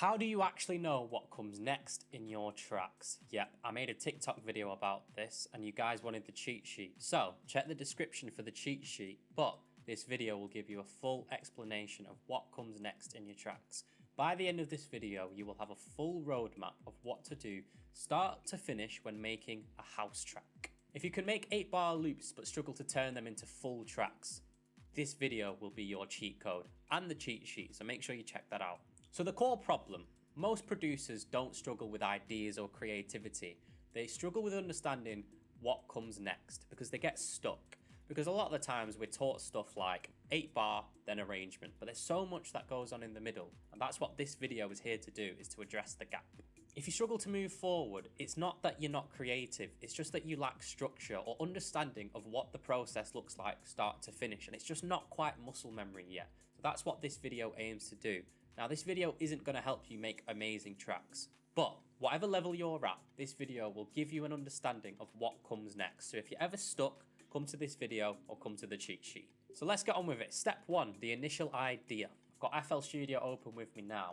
How do you actually know what comes next in your tracks? Yep, I made a TikTok video about this and you guys wanted the cheat sheet. So check the description for the cheat sheet, but this video will give you a full explanation of what comes next in your tracks. By the end of this video, you will have a full roadmap of what to do start to finish when making a house track. If you can make 8-bar loops but struggle to turn them into full tracks, this video will be your cheat code and the cheat sheet, so make sure you check that out. So the core problem, most producers don't struggle with ideas or creativity. They struggle with understanding what comes next because they get stuck. Because a lot of the times we're taught stuff like 8-bar, then arrangement, but there's so much that goes on in the middle, and that's what this video is here to do, is to address the gap. If you struggle to move forward, it's not that you're not creative, it's just that you lack structure or understanding of what the process looks like start to finish, and it's just not quite muscle memory yet. So that's what this video aims to do. Now, this video isn't going to help you make amazing tracks, but whatever level you're at, this video will give you an understanding of what comes next. So if you're ever stuck, come to this video or come to the cheat sheet. So let's get on with it. Step 1, the initial idea. I've got FL Studio open with me now.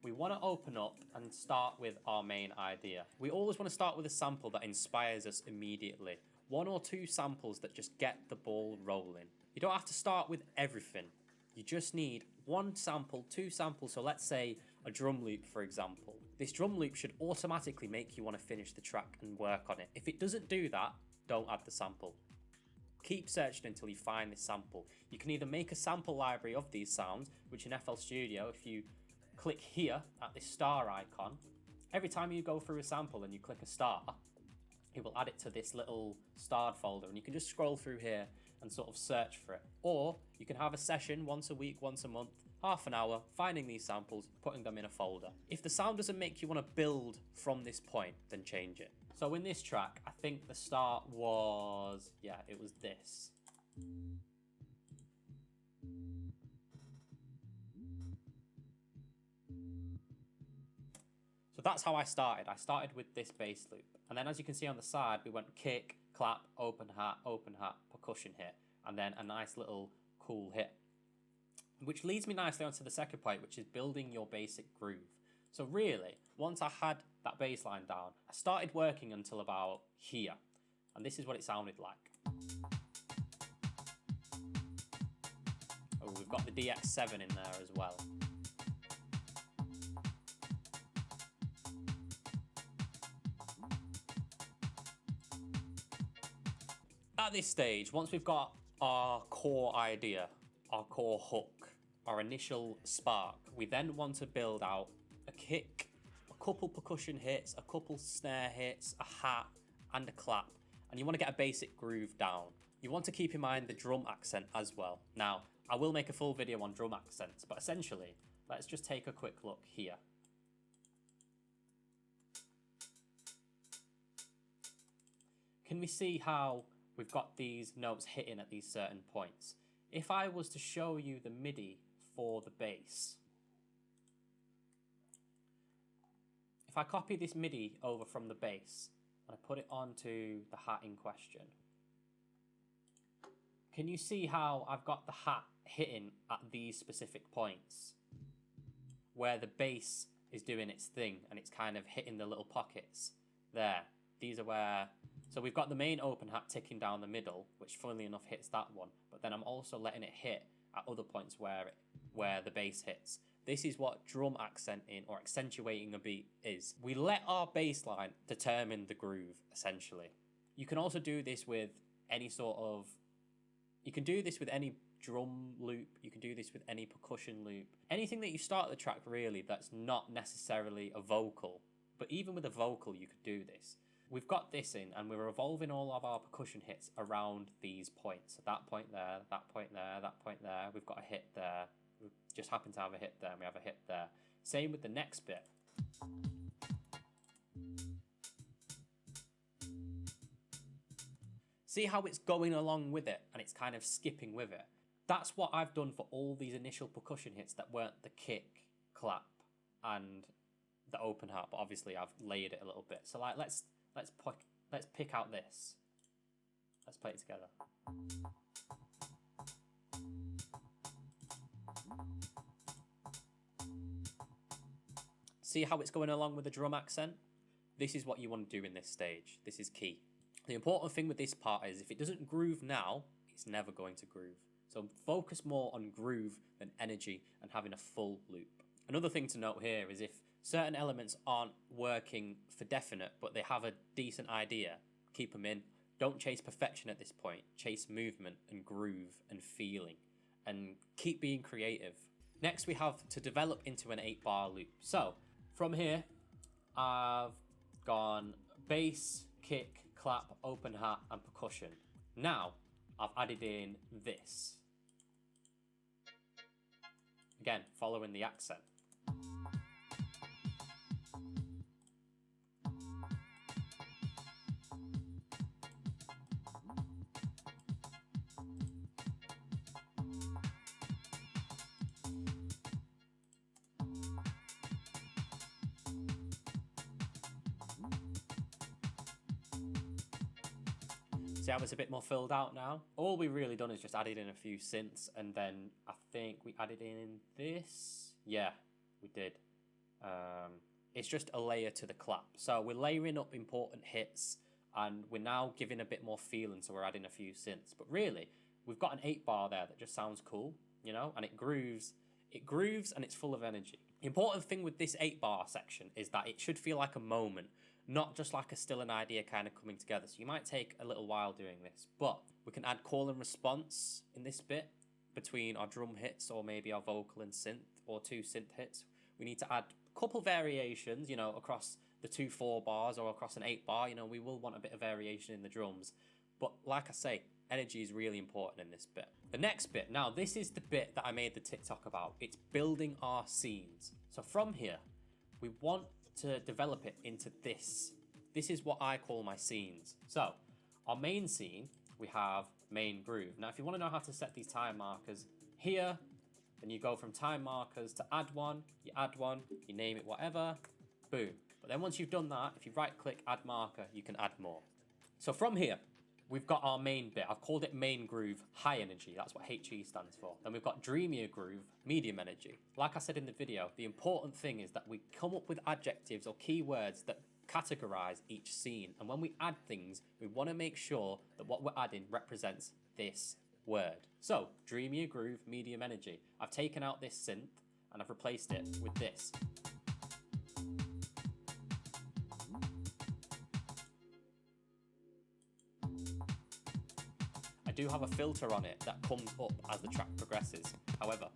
We want to open up and start with our main idea. We always want to start with a sample that inspires us immediately. 1 or 2 samples that just get the ball rolling. You don't have to start with everything. You just need 1 sample, 2 samples, so let's say a drum loop, for example. This drum loop should automatically make you want to finish the track and work on it. If it doesn't do that, don't add the sample. Keep searching until you find this sample. You can either make a sample library of these sounds, which in FL Studio, if you click here at this star icon, every time you go through a sample and you click a star, it will add it to this little starred folder, and you can just scroll through here and sort of search for it. Or you can have a session once a week, once a month, half an hour, finding these samples, putting them in a folder. If the sound doesn't make you want to build from this point, then change it. So in this track, I think the start was, yeah, it was this. So that's how I started. I started with this bass loop. And then as you can see on the side, we went kick, clap, open hat, percussion hit, and then a nice little cool hit. Which leads me nicely onto the second point, which is building your basic groove. So really, once I had that bass line down, I started working until about here. And this is what it sounded like. Oh, we've got the DX7 in there as well. At this stage, once we've got our core idea, our core hook, our initial spark, we then want to build out a kick, a couple percussion hits, a couple snare hits, a hat, and a clap. And you want to get a basic groove down. You want to keep in mind the drum accent as well. Now, I will make a full video on drum accents, but essentially, let's just take a quick look here. Can we see how we've got these notes hitting at these certain points? If I was to show you the MIDI for the bass, if I copy this MIDI over from the bass and I put it onto the hat in question, can you see how I've got the hat hitting at these specific points where the bass is doing its thing and it's kind of hitting the little pockets there? These are where, so we've got the main open hat ticking down the middle, which funnily enough hits that one, but then I'm also letting it hit at other points where the bass hits. This is what drum accenting or accentuating a beat is. We let our bass line determine the groove, essentially. You can also do this with any sort of, you can do this with any drum loop, you can do this with any percussion loop. Anything that you start the track really that's not necessarily a vocal, but even with a vocal you could do this. We've got this in and we're evolving all of our percussion hits around these points. So that point there, that point there, that point there. We've got a hit there. We just happen to have a hit there and we have a hit there. Same with the next bit. See how it's going along with it and it's kind of skipping with it. That's what I've done for all these initial percussion hits that weren't the kick, clap, and the open hat, but obviously I've layered it a little bit. So like let's pick out this. Let's play it together. See how it's going along with the drum accent? This is what you want to do in this stage. This is key. The important thing with this part is if it doesn't groove now, it's never going to groove. So focus more on groove than energy and having a full loop. Another thing to note here is if certain elements aren't working for definite, but they have a decent idea, keep them in. Don't chase perfection at this point. Chase movement and groove and feeling, and keep being creative. Next, we have to develop into an 8-bar loop. So from here, I've gone bass, kick, clap, open hat, and percussion. Now, I've added in this. Again, following the accent. See how it's a bit more filled out now? All we've really done is just added in a few synths, and then I think we added in this. Yeah, we did. It's just a layer to the clap. So we're layering up important hits, and we're now giving a bit more feeling, so we're adding a few synths. But really, we've got an 8-bar there that just sounds cool, you know, and it grooves. It grooves and it's full of energy. The important thing with this 8-bar section is that it should feel like a moment, not just like a still an idea kind of coming together. So you might take a little while doing this, but we can add call and response in this bit between our drum hits or maybe our vocal and synth, or 2 synth hits. We need to add a couple variations, you know, across the 2 4 bars or across an 8-bar. You know, we will want a bit of variation in the drums. But like I say, energy is really important in this bit. The next bit, now this is the bit that I made the TikTok about. It's building our scenes. So from here, we want to develop it into this. This is what I call my scenes. So our main scene, we have main groove. Now, if you want to know how to set these time markers here, then you go from time markers to add one, you name it whatever, boom. But then once you've done that, if you right click add marker, you can add more. So from here, we've got our main bit. I've called it main groove, high energy. That's what HE stands for. Then we've got dreamier groove, medium energy. Like I said in the video, the important thing is that we come up with adjectives or keywords that categorize each scene. And when we add things, we want to make sure that what we're adding represents this word. So, dreamier groove, medium energy. I've taken out this synth and I've replaced it with this. I do have a filter on it that comes up as the track progresses. However,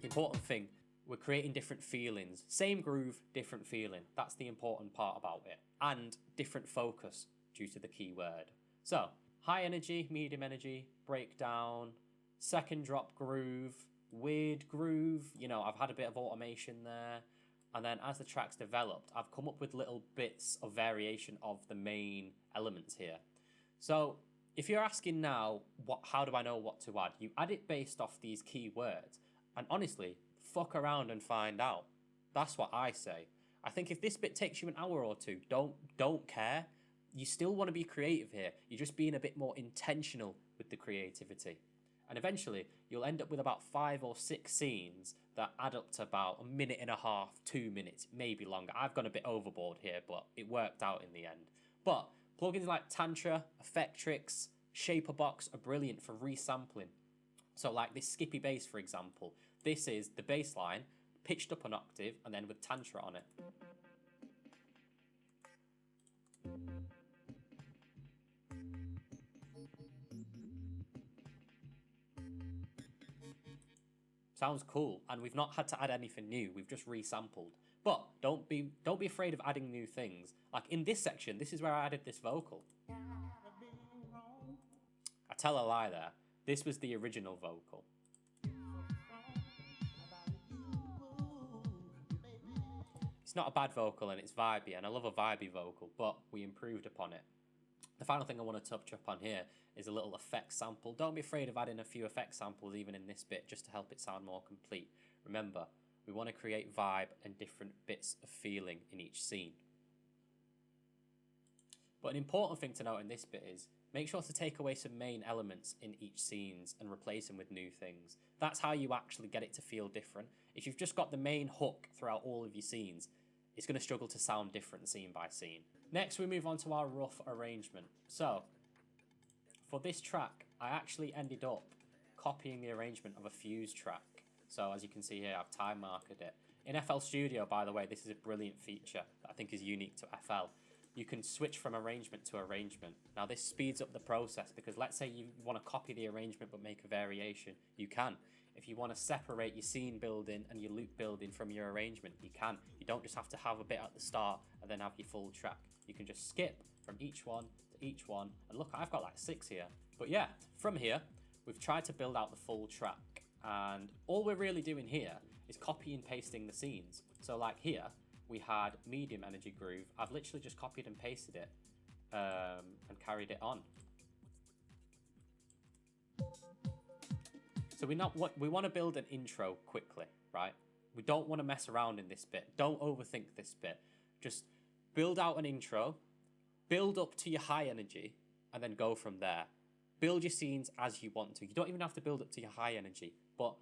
the important thing, we're creating different feelings. Same groove, different feeling. That's the important part about it. And different focus due to the keyword. So, high energy, medium energy, breakdown, second drop groove, weird groove. You know, I've had a bit of automation there. And then as the track's developed, I've come up with little bits of variation of the main elements here. So, if you're asking now, how do I know what to add? You add it based off these keywords. And honestly, fuck around and find out. That's what I say. I think if this bit takes you an hour or two, don't care. You still want to be creative here. You're just being a bit more intentional with the creativity. And eventually, you'll end up with about 5 or 6 scenes that add up to about 1.5 minutes, 2 minutes, maybe longer. I've gone a bit overboard here, but it worked out in the end. But plugins like Tantra, Effectrix, Shaperbox are brilliant for resampling. So like this Skippy bass, for example. This is the bass line, pitched up an octave, and then with Tantra on it. Sounds cool, and we've not had to add anything new, we've just resampled. But don't be afraid of adding new things. Like in this section, this is where I added this vocal. I tell a lie there. This was the original vocal. It's not a bad vocal and it's vibey, and I love a vibey vocal, but we improved upon it. The final thing I want to touch up on here is a little effect sample. Don't be afraid of adding a few effect samples even in this bit, just to help it sound more complete. Remember, we want to create vibe and different bits of feeling in each scene. But an important thing to note in this bit is, make sure to take away some main elements in each scenes and replace them with new things. That's how you actually get it to feel different. If you've just got the main hook throughout all of your scenes, it's going to struggle to sound different scene by scene. Next, we move on to our rough arrangement. So, for this track, I actually ended up copying the arrangement of a Fuse track. So, as you can see here, I've time marked it. In FL Studio, by the way, this is a brilliant feature that I think is unique to FL. You can switch from arrangement to arrangement. Now, this speeds up the process because let's say you want to copy the arrangement but make a variation, you can. If you want to separate your scene building and your loop building from your arrangement, you can. You don't just have to have a bit at the start and then have your full track. You can just skip from each one to each one. And look, I've got like 6 here. But yeah, from here, we've tried to build out the full track. And all we're really doing here is copy and pasting the scenes. So like here, we had medium energy groove. I've literally just copied and pasted it and carried it on. So we want to build an intro quickly, right? We don't want to mess around in this bit. Don't overthink this bit. Just build out an intro, build up to your high energy, and then go from there. Build your scenes as you want to. You don't even have to build up to your high energy. But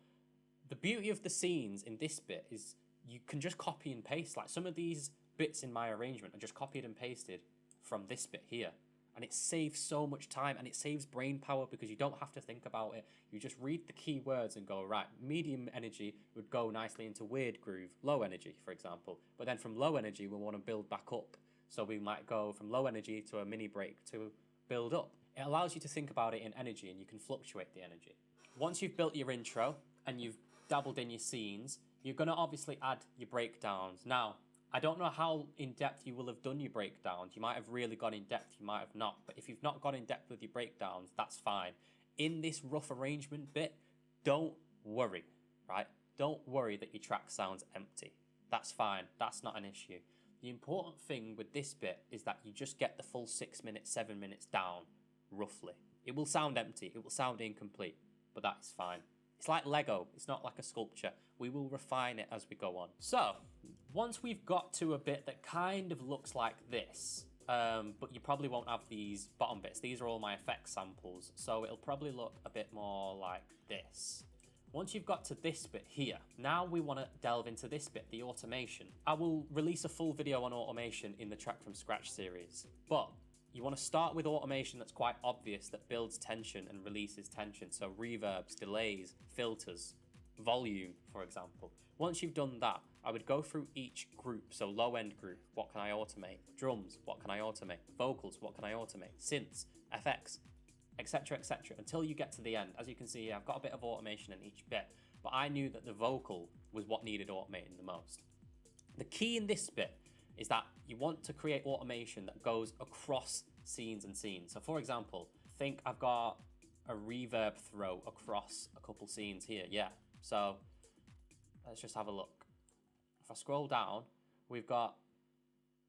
the beauty of the scenes in this bit is you can just copy and paste. Like some of these bits in my arrangement are just copied and pasted from this bit here. And it saves so much time and it saves brain power because you don't have to think about it. You just read the keywords and go, right, medium energy would go nicely into weird groove, low energy, for example. But then from low energy, we want to build back up. So we might go from low energy to a mini break to build up. It allows you to think about it in energy and you can fluctuate the energy. Once you've built your intro and you've dabbled in your scenes, you're going to obviously add your breakdowns. Now, I don't know how in-depth you will have done your breakdowns. You might have really gone in-depth, you might have not. But if you've not gone in-depth with your breakdowns, that's fine. In this rough arrangement bit, don't worry, right? Don't worry that your track sounds empty. That's fine. That's not an issue. The important thing with this bit is that you just get the full 6 minutes, 7 minutes down, roughly. It will sound empty. It will sound incomplete, but that is fine. It's like Lego. It's not like a sculpture. We will refine it as we go on. So, once we've got to a bit that kind of looks like this, but you probably won't have these bottom bits. These are all my effects samples, so it'll probably look a bit more like this. Once you've got to this bit here, now we want to delve into this bit, the automation. I will release a full video on automation in the Track from Scratch series, but you want to start with automation that's quite obvious, that builds tension and releases tension. So reverbs, delays, filters, volume, for example. Once you've done that, I would go through each group. So low end group, what can I automate? Drums, what can I automate? Vocals, what can I automate? Synths, FX, etc., etc., until you get to the end. As you can see here, I've got a bit of automation in each bit, but I knew that the vocal was what needed automating the most. The key in this bit is that you want to create automation that goes across scenes and scenes. So for example, think I've got a reverb throw across a couple scenes here. Yeah, so let's just have a look. If I scroll down, we've got,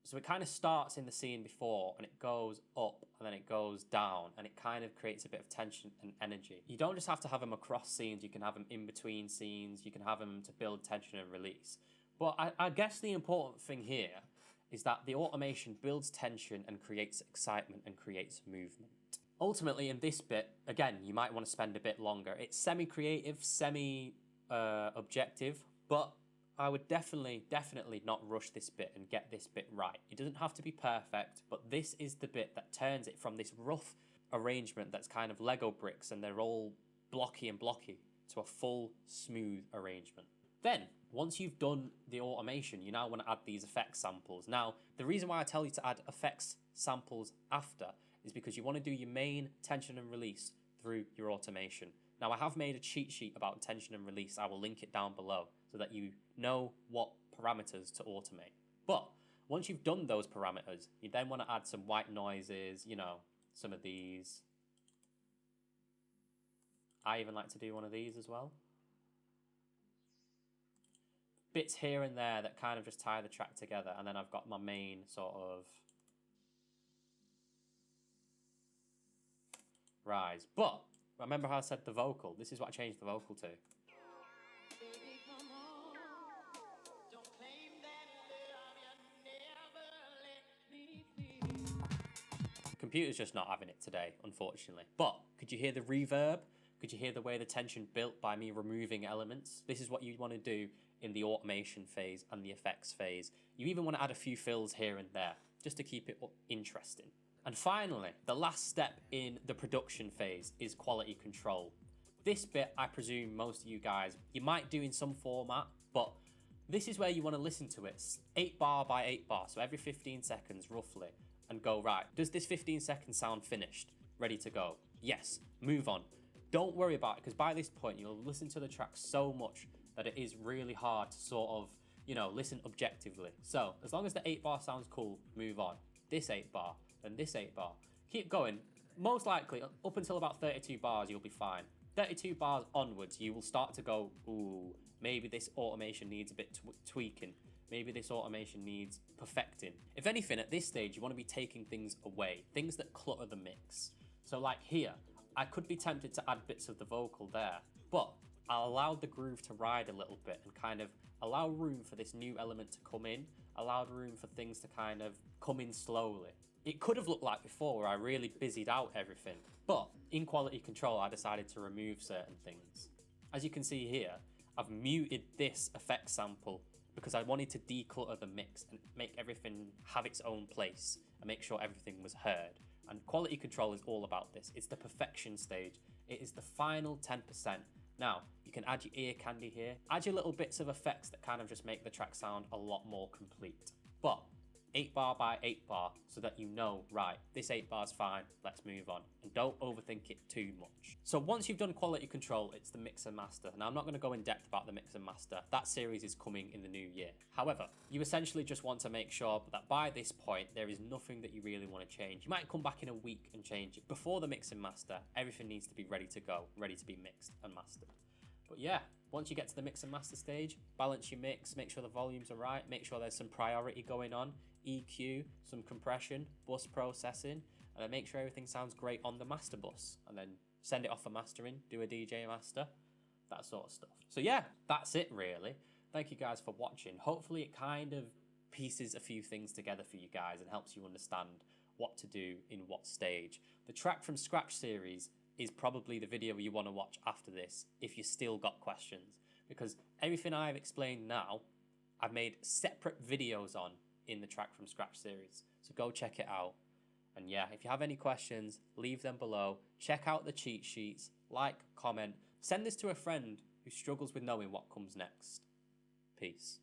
so it kind of starts in the scene before and it goes up and then it goes down and it kind of creates a bit of tension and energy. You don't just have to have them across scenes, you can have them in between scenes, you can have them to build tension and release. But I guess the important thing here is that the automation builds tension and creates excitement and creates movement. Ultimately, in this bit, again, you might want to spend a bit longer. It's semi-creative, semi-objective, but I would definitely not rush this bit and get this bit right. It doesn't have to be perfect, but this is the bit that turns it from this rough arrangement that's kind of Lego bricks and they're all blocky to a full, smooth arrangement. Then, once you've done the automation, you now want to add these effects samples. Now, the reason why I tell you to add effects samples after is because you want to do your main tension and release through your automation. Now, I have made a cheat sheet about tension and release. I will link it down below so that you know what parameters to automate. But once you've done those parameters, you then want to add some white noises, you know, some of these. I even like to do one of these as well. Bits here and there that kind of just tie the track together, and then I've got my main sort of rise. But remember how I said the vocal? This is what I changed the vocal to. Computer's just not having it today, unfortunately. But could you hear the reverb? Could you hear the way the tension built by me removing elements? This is what you want to do in the automation phase and the effects phase. You even want to add a few fills here and there, just to keep it interesting. And finally, the last step in the production phase is quality control. This bit, I presume most of you guys, you might do in some format, but this is where you want to listen to it 8 bar by 8 bar, so every 15 seconds roughly, and go, right, does this 15 second sound finished? Ready to go? Yes, move on. Don't worry about it, because by this point, you'll listen to the track so much that it is really hard to sort of, listen objectively. So as long as the 8 bar sounds cool, move on. This 8 bar, then this 8 bar. Keep going. Most likely, up until about 32 bars, you'll be fine. 32 bars onwards, you will start to go, ooh, maybe this automation needs a bit tweaking. Maybe this automation needs perfecting. If anything, at this stage, you want to be taking things away, things that clutter the mix. So like here, I could be tempted to add bits of the vocal there, but I allowed the groove to ride a little bit and kind of allow room for this new element to come in, allowed room for things to kind of come in slowly. It could have looked like before where I really busied out everything, but in quality control, I decided to remove certain things. As you can see here, I've muted this effect sample because I wanted to declutter the mix and make everything have its own place and make sure everything was heard. And quality control is all about this. It's the perfection stage. It is the final 10%. Now, you can add your ear candy here, add your little bits of effects that kind of just make the track sound a lot more complete. But 8 bar by 8 bar so that you know, right, this 8 bar's fine, let's move on. And don't overthink it too much. So once you've done quality control, it's the mix and master. Now I'm not going to go in depth about the mix and master. That series is coming in the new year. However, you essentially just want to make sure that by this point, there is nothing that you really want to change. You might come back in a week and change it. Before the mix and master, everything needs to be ready to go, ready to be mixed and mastered. But yeah, once you get to the mix and master stage, balance your mix, make sure the volumes are right, make sure there's some priority going on, EQ, some compression, bus processing, and then make sure everything sounds great on the master bus. And then send it off for mastering, do a DJ master, that sort of stuff. So yeah, that's it really. Thank you guys for watching. Hopefully it kind of pieces a few things together for you guys and helps you understand what to do in what stage. The Track from Scratch series is probably the video you want to watch after this if you still got questions, because everything I've explained now, I've made separate videos on in the Track from Scratch series. So go check it out. And yeah, if you have any questions, leave them below. Check out the cheat sheets, like, comment, send this to a friend who struggles with knowing what comes next. Peace.